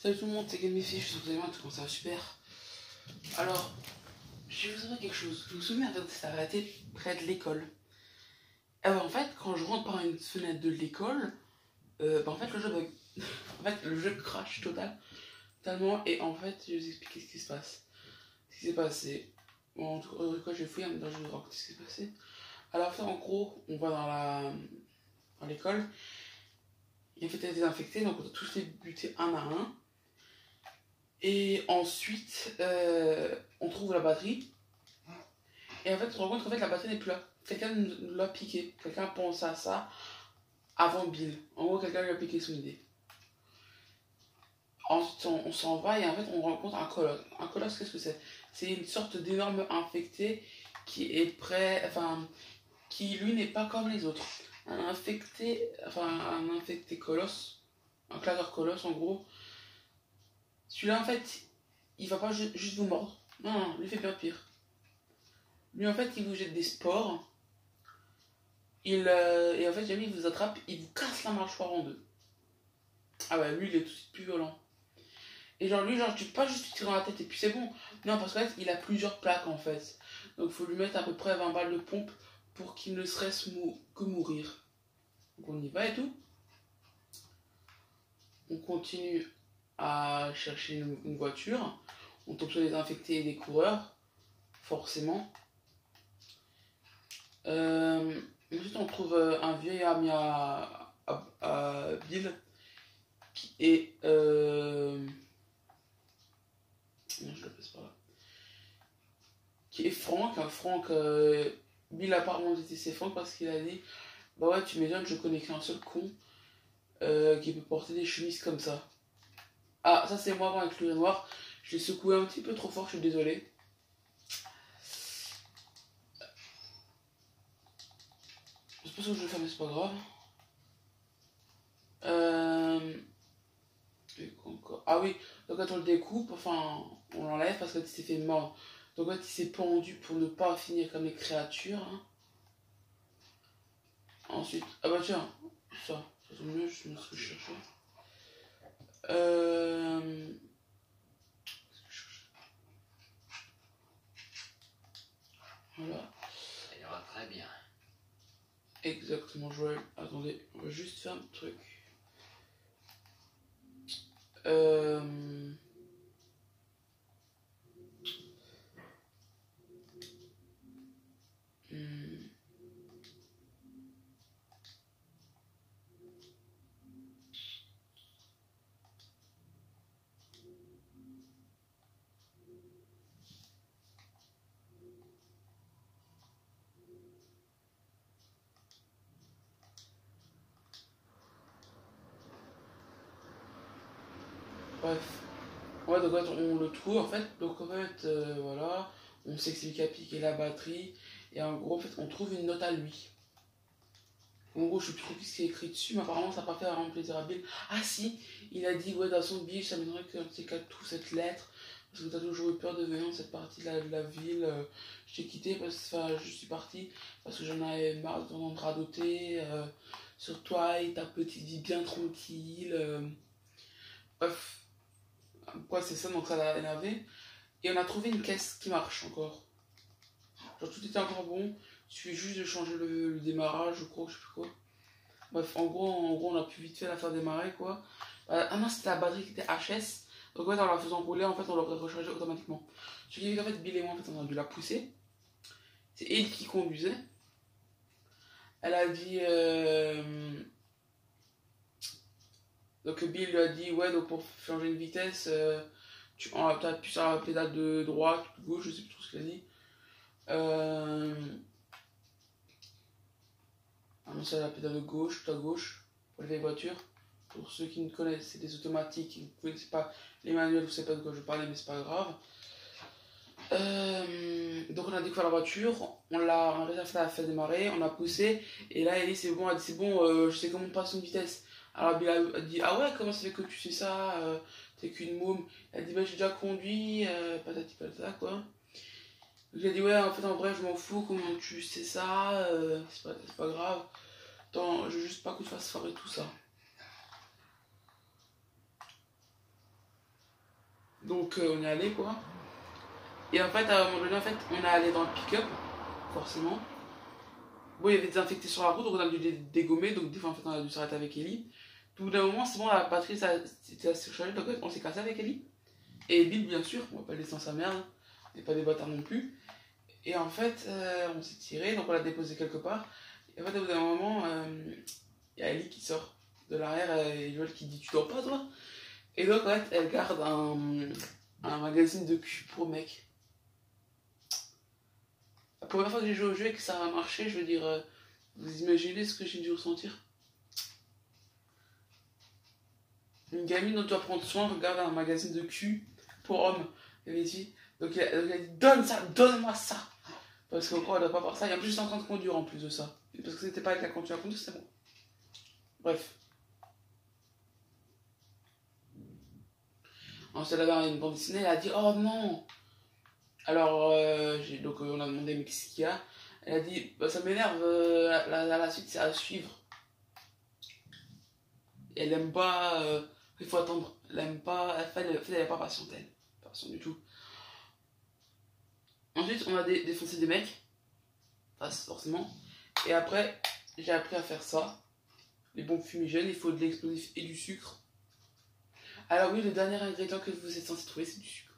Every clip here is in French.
Salut tout le monde, c'est Gamify, je suis vous allez bien, tout comme ça va super. Alors, je vais vous dire quelque chose. Je me souviens quand ça arrêté près de l'école. Alors en fait, quand je rentre par une fenêtre de l'école, en fait le jeu bug. En fait, le jeu crash totalement. Et en fait, je vais vous expliquer ce qui se passe. Ce qui s'est passé. Bon, en tout cas, je vais fouiller, mais je vais vous raconter ce qui s'est passé. Alors en fait, en gros, on va dans l'école. Il y a fait être désinfecté, donc on a tous les buter un à un. Et ensuite, on trouve la batterie. Et en fait, on se rend compte qu'en fait, la batterie n'est plus là. Quelqu'un nous l'a piqué. Quelqu'un pense à ça avant Bill. En gros, quelqu'un lui a piqué son idée. Ensuite, on s'en va et en fait, on rencontre un colosse. Un colosse, qu'est-ce que c'est? C'est une sorte d'énorme infecté qui est prêt. Enfin, qui lui n'est pas comme les autres. Un infecté colosse. Un claqueur colosse, en gros. Celui-là, en fait, il va pas juste vous mordre. Non, non, lui fait bien pire. Lui, en fait, il vous jette des spores. Et en fait, jamais il vous attrape, il vous casse la mâchoire en deux. Ah ouais, lui, il est tout de suite plus violent. Et genre, lui, genre, tu peux pas juste lui tirer dans la tête et puis c'est bon. Non, parce qu'en fait, il a plusieurs plaques, en fait. Donc, il faut lui mettre à peu près 20 balles de pompe pour qu'il ne serait que mourir. Donc, on y va et tout. On continue à chercher une voiture. On tombe sur des infectés et des coureurs. Forcément. Ensuite, on trouve un vieil ami à Bill qui est. Non, je le passe par là. Qui est Franck. Franck, Bill apparemment dit c'est Franck parce qu'il a dit bah ouais, tu m'étonnes, je connais qu'un seul con qui peut porter des chemises comme ça. Ah, ça c'est moi avant avec le noir. Je l'ai secoué un petit peu trop fort, je suis désolé. Je sais pas ce que je vais faire, mais c'est pas grave. Ah oui, donc quand on le découpe, enfin, on l'enlève parce qu'il s'est fait mort. Donc en fait, il s'est pendu pour ne pas finir comme les créatures. Hein. Ensuite, ah bah tiens, ça tombe mieux, je sais ce que je cherchais. Voilà. Ça ira très bien. Exactement, Joël. Attendez, on va juste faire un truc. Bref. Ouais, donc en fait, on le trouve en fait. Donc en fait, voilà. On sait que c'est lui qui a piqué la batterie. Et en gros, en fait, on trouve une note à lui. En gros, je sais plus trop ce qui est écrit dessus, mais apparemment, ça n'a pas fait vraiment plaisir à Bill. Ah si, il a dit, ouais, dans son billet, ça m'aimerait que tu éclates tout cette lettre. Parce que t'as toujours eu peur de venir dans cette partie de la ville. Je t'ai quitté parce que je suis parti parce que j'en avais marre de t'entendre radoter sur toi et ta petite vie bien tranquille. Bref, quoi, c'est ça, donc ça l'a énervé. Et on a trouvé une caisse qui marche encore. Genre, tout était encore bon. Il suffit juste de changer le démarrage, je crois, je sais plus quoi. Bref, en gros, on a pu vite fait la faire démarrer, quoi. Ah non, c'était la batterie qui était HS. Donc, en fait, en la faisant rouler, en fait, on l'aurait rechargé automatiquement. Ce qui fait qu'en fait, Bill et moi, en fait, on a dû la pousser. C'est elle qui conduisait. Elle a dit. Donc, Bill lui a dit, ouais, donc pour changer une vitesse, tu appuies sur la pédale de droite, de gauche, je sais plus trop ce qu'elle a dit. C'est la pédale de gauche, tout à gauche, pour les voitures. Pour ceux qui ne connaissent, c'est des automatiques, vous ne connaissez pas les manuels, vous ne savez pas de quoi je parlais, mais c'est pas grave. Donc on a découvert la voiture, on a réussi à la faire démarrer, on a poussé, et là elle dit c'est bon, je sais comment passer une vitesse. Alors Bill a dit ah ouais, comment ça fait que tu sais ça, t'es qu'une môme. Elle a dit bah j'ai déjà conduit, patati patata quoi. Donc j'ai dit ouais, en fait en vrai je m'en fous, comment tu sais ça, c'est pas grave. Attends, je veux juste pas qu'on te fasse foirer tout ça. Donc on est allé quoi. Et en fait, à un moment donné, en fait, on est allé dans le pick-up, forcément. Bon, il y avait des infectés sur la route, donc on a dû les dégommer. Donc des fois, en fait, on a dû s'arrêter avec Ellie. Tout bout d'un moment, c'est bon, la batterie, ça c'était assez chargé, donc on s'est cassé avec Ellie. Et Bill, bien sûr, on va pas le laisser dans sa merde. On n'est pas des bâtards non plus. Et en fait, on s'est tiré, donc on l'a déposé quelque part. Et en fait, au bout d'un moment, il y a Ellie qui sort de l'arrière et Joël qui dit: Tu dors pas, toi? Et donc, en fait, elle garde un magazine de cul pour mec. La première fois que j'ai joué au jeu et que ça a marché, je veux dire, vous imaginez ce que j'ai dû ressentir? Une gamine dont tu dois prendre soin regarde un magazine de cul pour hommes. Elle avait dit, donc elle a dit: Donne ça, donne-moi ça. Parce qu'au corps, elle doit pas voir ça. Et en plus, j'étais en train de conduire en plus de ça. Parce que c'était pas avec la conduite à conduire, c'est bon. Bref. Ensuite, elle avait une bande dessinée, elle a dit: Oh non. Alors, donc on a demandé: Mais qu'est-ce qu'il y a? Elle a dit: Bah, ça m'énerve, la suite, c'est à suivre. Et elle aime pas. Il faut attendre. Elle aime pas. Elle est pas patiente, elle. Pas patiente du tout. Ensuite, on a défoncé des mecs. Enfin, forcément. Et après, j'ai appris à faire ça. Les bombes fumigènes, il faut de l'explosif et du sucre. Alors, oui, le dernier ingrédient que vous êtes censé trouver, c'est du sucre.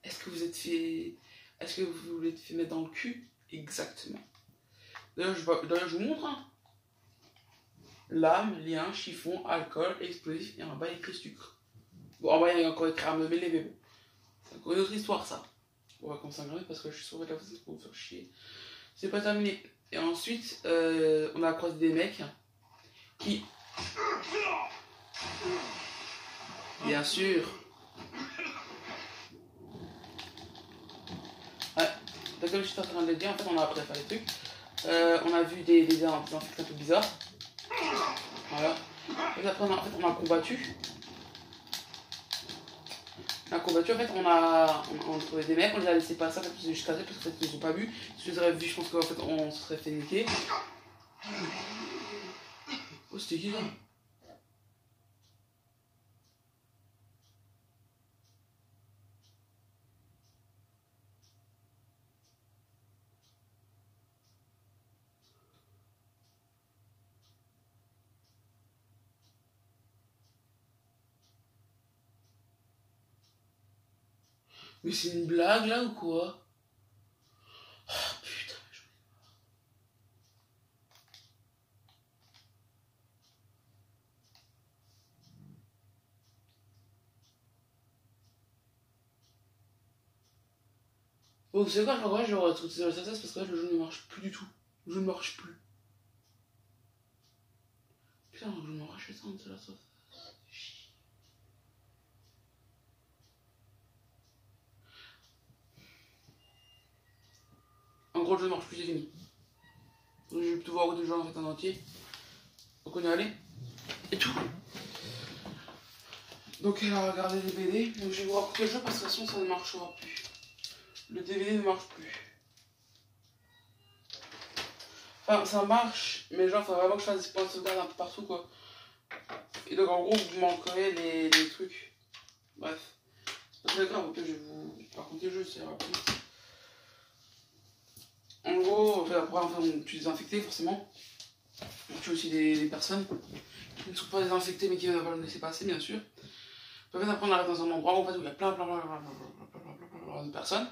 Est-ce que vous êtes fait. Est-ce que vous voulez fait mettre dans le cul? Exactement. D'ailleurs, je vous montre. Hein. Lame, lien, chiffon, alcool, explosif et en bas écrit sucre. Bon, en bas il y a encore écrit armemélé, mais bon. C'est encore une autre histoire ça. On va commencer à regarder parce que je suis sûr que la façon pour vous faire chier. C'est pas terminé. Et ensuite, on a croisé des mecs qui. Bien sûr. Ouais, comme je suis en train de le dire, en fait, on a appris à faire des trucs. On a vu des infects un peu bizarres. Voilà. Et après, on a combattu. On a combattu, en fait, on a trouvé des mecs, on les a laissés passer, en fait, jusqu'à ça, parce qu'en fait, ils nous ont pas vu. Si je les aurais vus, je pense qu'en fait, on se serait fait niquer. Oh, c'était qui, là? Mais c'est une blague, là, ou quoi? Oh, putain. Bon, vous savez quoi, je crois que je vais retrouver sur le parce que là, le jeu ne marche plus du tout. Le jeu ne marche plus. Putain, je me rachète ça de la sauce. En gros, le jeu ne marche plus, c'est fini. Donc, je vais plutôt voir où de jouer en fait en entier. Donc, on est allé. Et tout. Donc, elle a regardé les BD. Donc, je vais vous raconter le jeu parce que de toute façon, ça ne marchera plus. Le DVD ne marche plus. Enfin, ça marche, mais genre, il faut vraiment que je fasse des points de sauvegarde un peu partout, quoi. Et donc, en gros, vous manquerez les trucs. Bref. C'est pas très grave, ok, je vais vous raconter le jeu, c'est rapide. En gros, après, on tue des infectés, forcément. On tue aussi des personnes qui ne sont pas des infectés, mais qui ne veulent pas le laisser passer, bien sûr. Après, on arrive dans un endroit où, en fait, où il y a plein de personnes.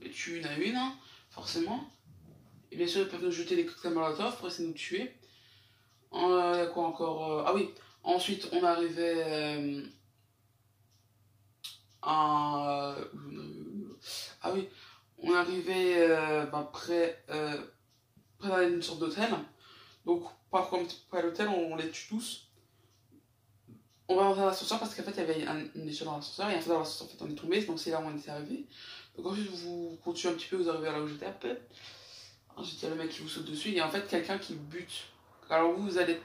On les tue une à une, hein, forcément. Et bien sûr, ils peuvent nous jeter des cocktails Molotov pour essayer de nous tuer. Il y a quoi encore? Ah oui, ensuite, on arrivait à... Ah oui, on arrivait près d'une sorte d'hôtel. Donc, par contre, près de l'hôtel, on les tue tous. On va rentrer dans l'ascenseur parce qu'en fait, il y avait une échelle dans l'ascenseur. Et en fait, dans l'ascenseur, en fait, on est tombé. Donc, c'est là où on était arrivé. Donc, ensuite, vous continuez un petit peu, vous arrivez là où j'étais à peu. Ensuite, il y a le mec qui vous saute dessus. Et en fait, quelqu'un qui bute. Alors, vous allez.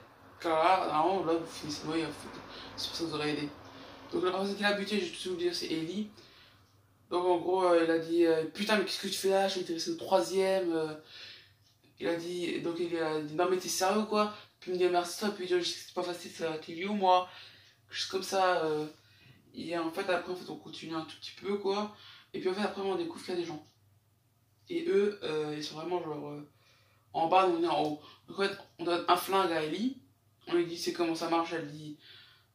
Là, vous finissez noyé. En fait. C'est pour ça que vous aurez aidé. Donc, la personne qui l'a buté, je vais tout vous dire, c'est Ellie. Donc, en gros, il a dit Putain, mais qu'est-ce que tu fais là? Je suis intéressé au troisième. Il a dit. Donc, il a dit Non, mais t'es sérieux quoi? Puis il me dit Merci, toi. Puis il dit C'est pas facile, ça. T'es lui ou moi? Juste comme ça. Et en fait, après, en fait, on continue un tout petit peu, quoi. Et puis en fait, après, on découvre qu'il y a des gens. Et eux, ils sont vraiment genre en bas, nous on est en haut. Donc en fait, on donne un flingue à Ellie. On lui dit c'est comment ça marche, elle dit.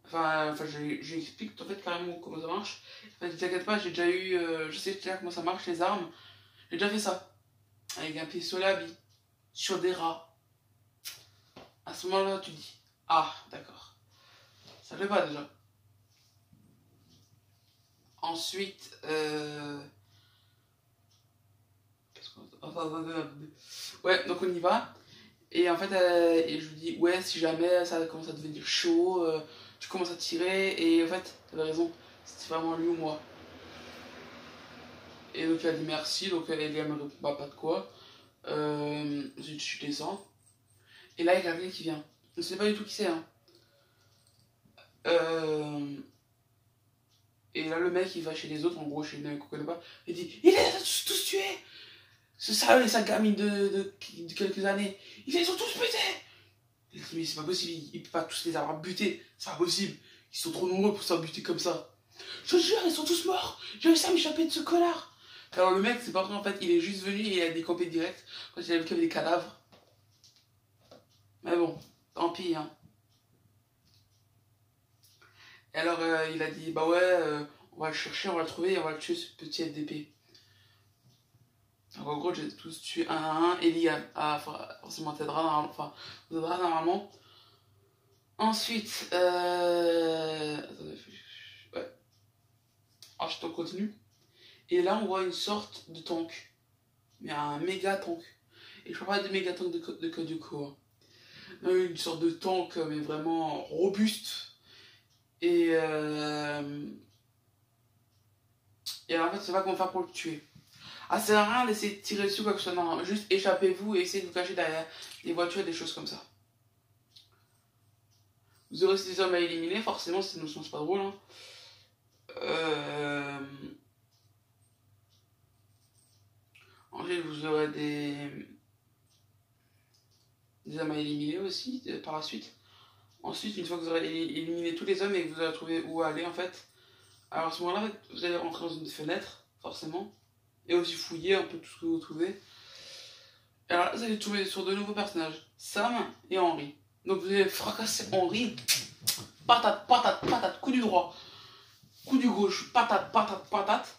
Enfin je lui explique en fait carrément comment ça marche. Elle dit t'inquiète pas, j'ai déjà eu. Je sais déjà comment ça marche, les armes. J'ai déjà fait ça. Avec un pistolet à billes. Sur des rats. À ce moment-là, tu dis ah, d'accord. Ça fait pas déjà. Ensuite, qu'est-ce qu'on. Attendez. Ouais, donc on y va. Et en fait, et je lui dis, ouais, si jamais ça commence à devenir chaud, tu commences à tirer, et en fait, t'avais raison, c'était vraiment lui ou moi. Et donc elle a dit merci, donc elle me répond pas de quoi. Je descends, et là il y a quelqu'un qui vient. Je sais pas du tout qui c'est, hein. Euh, et là le mec il va chez les autres, en gros chez les mecs qu'on connaît pas, il dit, il les a tous tués! C'est ça et sa gamine de quelques années, ils les ont tous butés! Il dit, mais c'est pas possible, il peut pas tous les avoir butés, c'est pas possible, ils sont trop nombreux pour se faire buter comme ça. Je te jure, ils sont tous morts, j'ai réussi à m'échapper de ce connard. Alors le mec, c'est pas vrai, en fait, il est juste venu et il a décampé direct quand il a vu qu'il y avait des cadavres. Mais bon, tant pis, hein. Et alors il a dit, bah ouais, on va le chercher, on va le trouver et on va le tuer, ce petit FDP. Donc en gros, j'ai tous tué un à un. Ellie forcément t'aidera normalement. Enfin, vous aidera normalement. Ensuite, attendez, ouais. Ensuite, on continue. Et là, on voit une sorte de tank. Mais un méga tank. Et je parle pas de méga tank de code Yoko. Hein. Une sorte de tank, mais vraiment robuste. Et, et en fait, c'est pas comment faire pour le tuer. Ah, ça sert à rien d'essayer de tirer dessus quoi que ce soit. Non, juste échappez-vous et essayez de vous cacher derrière des voitures et des choses comme ça. Vous aurez ces hommes à éliminer, forcément, cette notion c'est pas drôle. Hein. Euh... Ensuite, vous aurez des hommes à éliminer aussi par la suite. Ensuite, une fois que vous aurez éliminé tous les hommes et que vous aurez trouvé où aller en fait, alors à ce moment-là, vous allez rentrer dans une fenêtre, forcément, et aussi fouiller un peu tout ce que vous trouvez. Alors là, vous allez tomber sur de nouveaux personnages, Sam et Henry. Donc vous allez fracasser Henry, patate, patate, patate, coup du droit, coup du gauche, patate, patate, patate.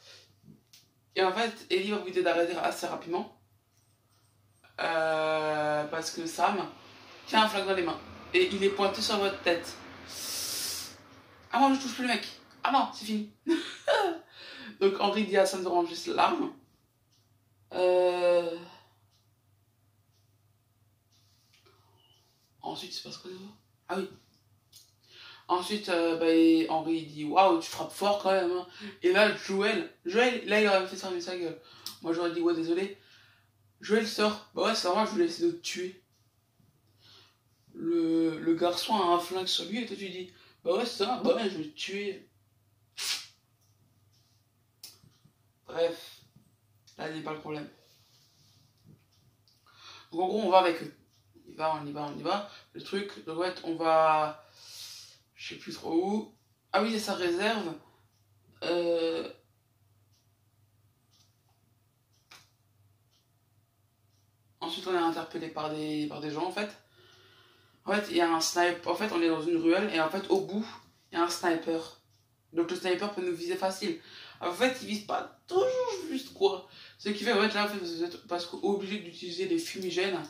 Et en fait, Ellie va vous aider d'arrêter assez rapidement. Parce que Sam tient un flingue dans les mains. Et il est pointé sur votre tête. Ah non, je touche plus le mec. Ah non, c'est fini. Donc Henry dit à Sam de ranger l'arme. Ensuite, il se passe quoi déjà? Ah oui. Ensuite, Henry dit waouh, tu frappes fort quand même. Hein. Et là, Joël, là, il aurait fait ça, mais sa gueule. Moi, j'aurais dit ouais, désolé. Joël sort. Bah ouais, c'est normal, je voulais essayer de te tuer. Le garçon a un flingue sur lui et toi, tu dis bah ouais, c'est ça, bah ouais, je vais te tuer. Bref, là, n'est pas le problème. Donc, en gros, on va avec eux. On y va. Le truc, donc, ouais, on va. Je sais plus trop où. Ah oui, c'est sa réserve. Ensuite, on est interpellé par des gens, en fait. En fait, il y a un sniper. En fait, on est dans une ruelle et en fait, au bout, il y a un sniper. Donc, le sniper peut nous viser facile. En fait, il vise pas toujours juste, quoi. Ce qui fait, en fait, là, en fait, vous êtes parce obligé d'utiliser des fumigènes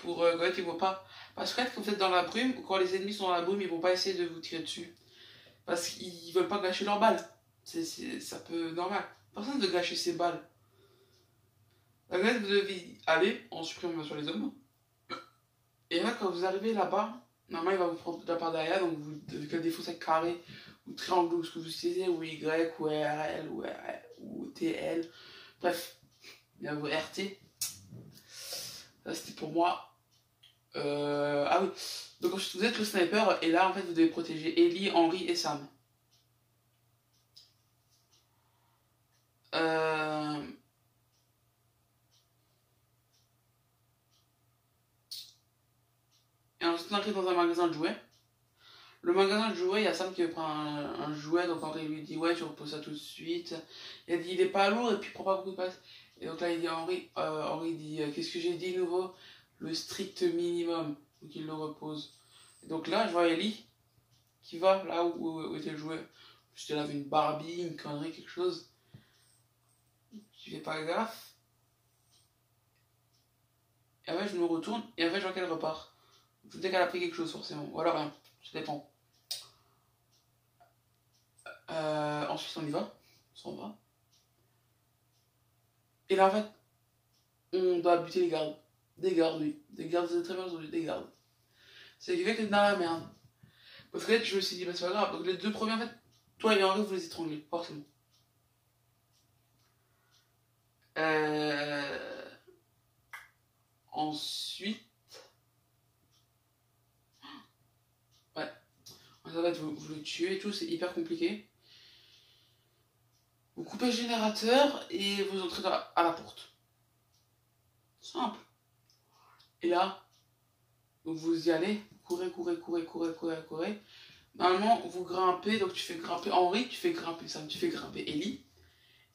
pour en fait, ils vont pas. Parce que quand vous êtes dans la brume, quand les ennemis sont dans la brume, ils vont pas essayer de vous tirer dessus. Parce qu'ils veulent pas gâcher leurs balles. C'est un peu normal. Personne ne veut gâcher ses balles. La vous devez aller en supprimant sur les hommes. Et là, quand vous arrivez là-bas, normalement, il va vous prendre de la part derrière. Donc, vous devez défausser carré ou triangle ou ce que vous utilisez, ou Y, ou RL, ou TL. Bref, il y a vos RT. Ça, c'était pour moi. Ah oui. Donc, ensuite, vous êtes le sniper. Et là, en fait, vous devez protéger Ellie, Henry et Sam. Et ensuite, on arrive dans un magasin de jouets. Le magasin de jouets, il y a Sam qui prend un jouet, donc Henri lui dit ouais tu reposes ça tout de suite. Il a dit il est pas lourd et puis il prend pas beaucoup de place. Et donc là il dit à Henri, Henri dit qu'est-ce que j'ai dit nouveau? Le strict minimum. Donc il le repose. Et donc là je vois Ellie qui va là où était le jouet. J'étais là avec une Barbie, une connerie, quelque chose. Je fais pas gaffe. Et après je me retourne et en fait je vois qu'elle repart. Dès qu'elle a pris quelque chose forcément. Ou alors rien. Ça dépend. Ensuite on y va. On s'en va. Et là en fait on doit buter les gardes. Des gardes, oui. Des gardes, c'est très bien aujourd'hui, des gardes. C'est qui fait que c'est dans la merde. Parce que là, je me suis dit, bah c'est pas grave. Donc les deux premiers, en fait, toi et Henri, vous les étranglez, forcément. Euh... Ensuite, ouais. En fait, vous le tuez et tout, c'est hyper compliqué. Vous coupez le générateur et vous entrez à la porte. Simple. Et là, donc vous y allez, courez. Normalement, vous grimpez, donc tu fais grimper Henri, tu fais grimper Sam, tu fais grimper Ellie.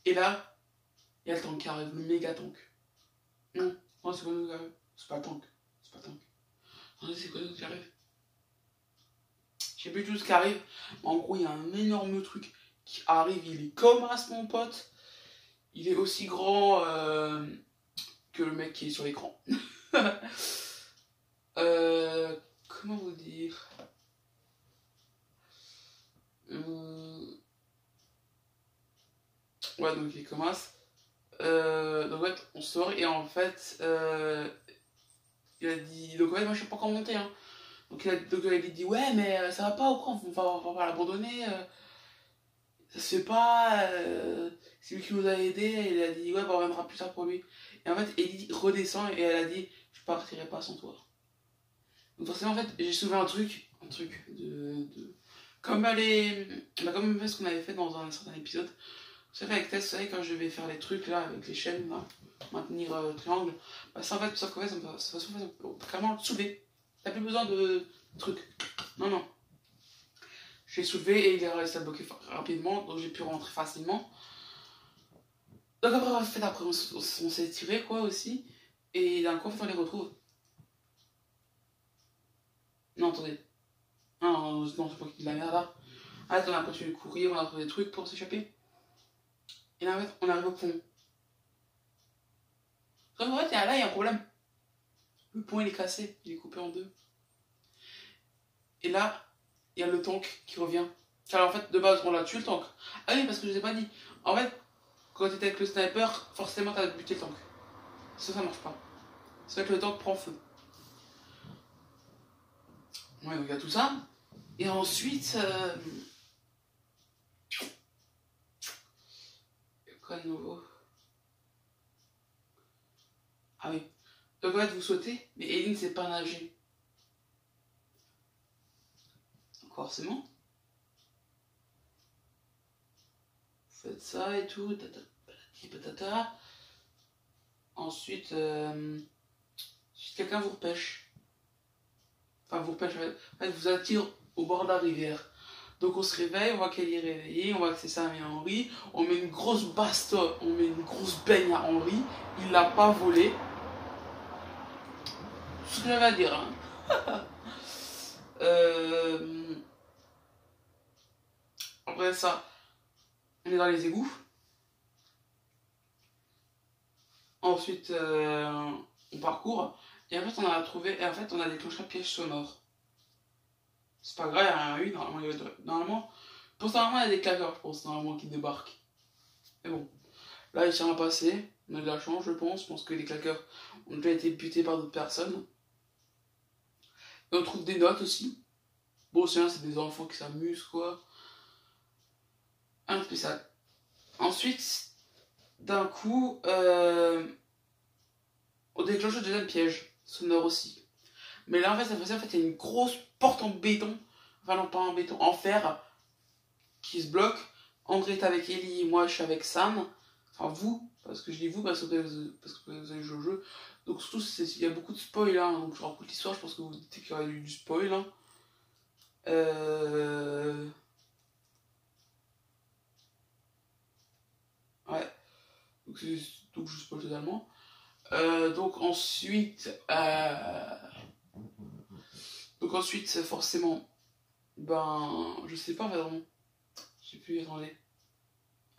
Et là, il y a le tank qui arrive, le méga tank. Non, c'est pas le tank qui arrive. C'est pas le tank. C'est pas le tank. Attendez, c'est quoi le tank qui arrive? Je sais plus tout ce qui arrive. Mais en gros, il y a un énorme truc qui arrive. Il est comme As, mon pote. Il est aussi grand que le mec qui est sur l'écran. Comment vous dire? Ouais, donc il est comme As. Donc ouais, on sort et en fait, il a dit. Donc ouais, moi je sais pas comment monter. Hein. Donc il a dit ouais, mais ça va pas ou quoi? On va pas l'abandonner. Ça se fait pas. C'est lui qui nous a aidés. Et il a dit ouais, bah on reviendra plus tard pour lui. Et en fait, Ellie redescend et elle a dit je partirai pas sans toi. Donc forcément, en fait, j'ai soulevé un truc de. Comme les. Bah, comme ce qu'on avait fait dans un certain épisode. Vous savez, avec Tess, vous savez, quand je vais faire les trucs là, avec les chaînes, là, maintenir triangle, bah ça en fait, sauf qu'en fait, ça peut carrément le soulever. T'as plus besoin de trucs. Non. Je l'ai soulevé et il a réussi à le bloquer rapidement, donc j'ai pu rentrer facilement. Donc après, on s'est tiré quoi aussi, et d'un coup, en fait, on les retrouve. Non, attendez. Non, c'est pas qui de la merde là. Attends, on a continué de courir, on a trouvé des trucs pour s'échapper. Et là, en fait, on arrive au pont. Sauf qu'en fait, là, il y a un problème. Le pont, il est cassé, il est coupé en deux. Et là, il y a le tank qui revient. Alors, en fait, de base, on l'a tué le tank. Ah oui, parce que je vous ai pas dit. En fait, quand tu étais avec le sniper, forcément, t'as buté le tank. Ça marche pas. C'est vrai que le tank prend feu. Ouais, donc il y a tout ça. Et ensuite. Quoi de nouveau? Ah oui. Donc en fait, vous sautez, mais Ellie ne sait pas nager. Donc forcément. Vous faites ça et tout, patata. Ensuite, quelqu'un vous repêche. Enfin, vous repêche, en fait, vous attire au bord de la rivière. Donc on se réveille, on voit qu'elle est réveillée, on voit que c'est Sam et Henri. On met une grosse baston, on met une grosse baigne à Henri. Il l'a pas volé. C'est ce que j'avais à dire. Hein. Après ça, on est dans les égouts. Ensuite, on parcourt. Et en fait, on a trouvé. Et en fait, on a déclenché un piège sonore. C'est pas grave, il y a un oui, normalement. Pour ça, normalement, il y a des claqueurs, je pense, normalement, qui débarquent. Mais bon. Là, il tient à passer. On a de la chance, je pense. Je pense que les claqueurs ont déjà été butés par d'autres personnes. Et on trouve des notes aussi. Bon, c'est des enfants qui s'amusent, quoi. Un spécial. Ensuite, d'un coup, on déclenche le deuxième piège, sonore aussi. Mais là, en fait, cette fois-ci, il y a une grosse porte en béton, enfin non, pas en béton, en fer, qui se bloque. André est avec Ellie, moi je suis avec Sam. Enfin, vous, parce que je dis vous, parce que vous avez joué au jeu. Donc, surtout, il y a beaucoup de spoil, hein, donc je raconte l'histoire, je pense que vous dites qu'il y aura eu du spoil. Hein. Ouais, donc je spoil totalement. Donc ensuite, forcément, ben, je sais pas vraiment. Je sais plus, attendez.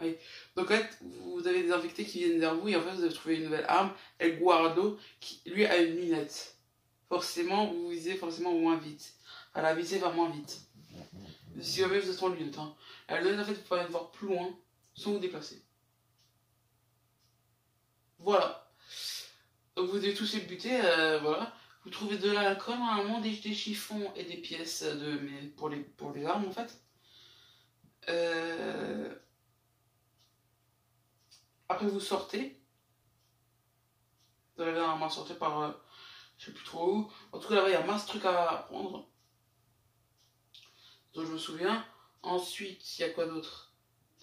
Oui. Donc en fait, vous avez des infectés qui viennent vers vous et en fait, vous avez trouvé une nouvelle arme, El Guardo, qui lui a une lunette. Forcément, vous visez forcément moins vite. Enfin, la visée va moins vite. Si jamais vous êtes en lunette, hein. La lunette, en fait, vous pouvez voir plus loin sans vous déplacer. Voilà. Donc vous devez tous les buter, voilà. Vous trouvez de l'alcool, normalement, des chiffons et des pièces mais pour les armes, en fait. Après, vous sortez. Vous allez normalement sortir par, je sais plus trop où. En tout cas, là-bas, il y a masse de trucs à prendre. Donc je me souviens. Ensuite, il y a quoi d'autre?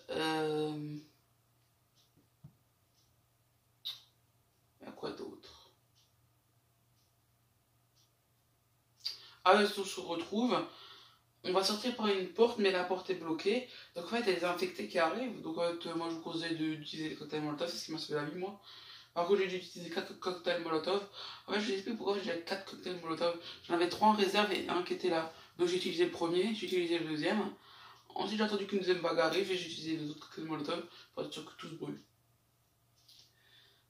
Il y a quoi d'autre? Ah, là, on se retrouve. On va sortir par une porte, mais la porte est bloquée. Donc en fait, il y a des infectés qui arrivent. Donc en fait, moi, je vous conseille d'utiliser les cocktails Molotov. C'est ce qui m'a sauvé la vie, moi. Par contre, j'ai dû utiliser 4 cocktails Molotov. En fait, je vous explique pourquoi j'ai 4 cocktails Molotov. J'en avais 3 en réserve et un qui était là. Donc j'ai utilisé le premier, j'ai utilisé le deuxième. Ensuite, j'ai attendu qu'une deuxième bague arrive et j'ai utilisé les autres cocktails Molotov pour être sûr que tout se brûle.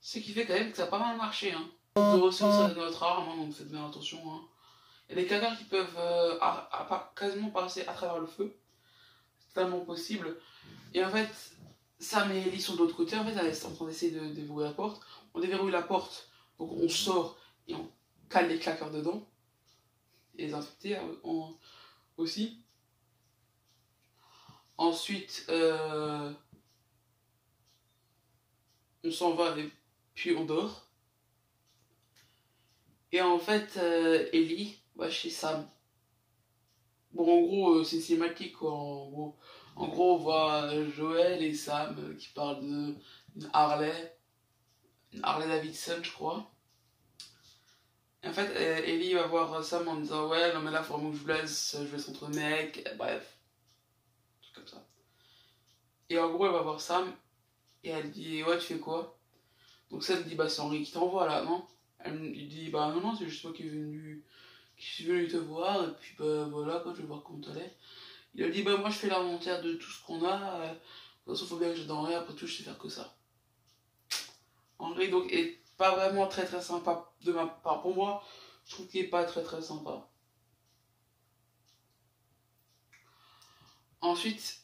Ce qui fait quand même que ça a pas mal marché. Hein. Vous aussi, ça de notre arme, hein, donc faites bien attention. Hein. Il y a des cadavres qui peuvent quasiment passer à travers le feu. C'est totalement possible. Et en fait, Sam et Ellie sont de l'autre côté. En fait, elles sont en train d'essayer de déverrouiller la porte. On déverrouille la porte, donc on sort et on cale les claqueurs dedans. Et les infectés aussi. Ensuite, on s'en va et puis on dort. Et en fait, Ellie va chez Sam. Bon, en gros, c'est cinématique, quoi. En gros, on voit Joël et Sam qui parlent d'une Harley. Une Harley Davidson, je crois. Et en fait, Ellie va voir Sam en disant ouais, non, mais là, faut vraiment que je vous laisse entre mecs. Bref. Tout comme ça. Et en gros, elle va voir Sam et elle dit ouais, tu fais quoi? Donc Sam dit bah, c'est Henri qui t'envoie là, non? Il dit bah, non, c'est juste moi qui suis venu te voir. Et puis bah, voilà, quoi, je vais voir comment t'allais. Il a dit bah moi je fais l'inventaire de tout ce qu'on a. De toute façon faut bien que je denrée, après tout je sais faire que ça. Henri donc est pas vraiment très très sympa de ma part pour moi. Je trouve qu'il est pas très très sympa. Ensuite,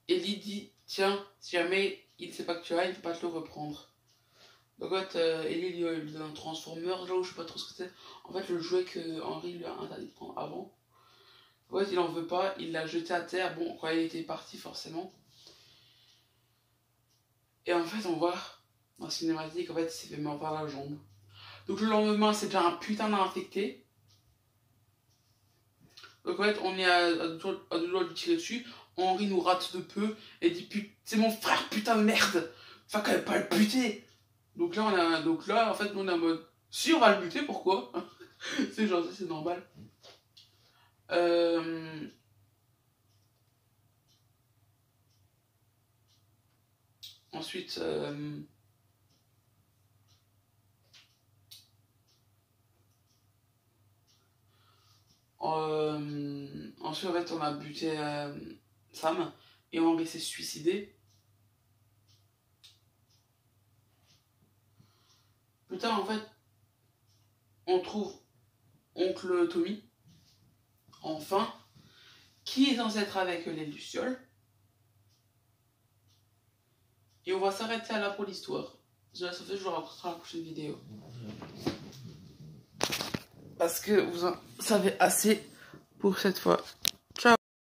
Ellie dit tiens, si jamais il ne sait pas que tu as, il ne peut pas te le reprendre. Donc en fait, Ellie lui donne un transformer là où je sais pas trop ce que c'est. En fait le jouet que Henri lui a interdit de prendre avant. En fait, il en veut pas, il l'a jeté à terre, bon, quand il était parti forcément. Et en fait, on voit dans la cinématique, en fait, il s'est fait mordre par la jambe. Donc le lendemain, c'est déjà un putain d'infecté. Donc en fait, on est à deux doigts de lui tirer dessus. Henri nous rate de peu et dit c'est mon frère, putain de merde. Enfin, quand même pas le buter. Donc là, en fait, nous on est en mode si on va le buter, pourquoi? C'est genre, c'est normal. Ensuite, ensuite, en fait, on a buté Sam et Henri s'est suicidé. Plus tard, en fait, on trouve oncle Tommy, enfin, qui est censé être avec les Lucioles. Et on va s'arrêter à là pour l'histoire. Je vous raconterai dans la prochaine vidéo. Parce que vous en savez assez pour cette fois.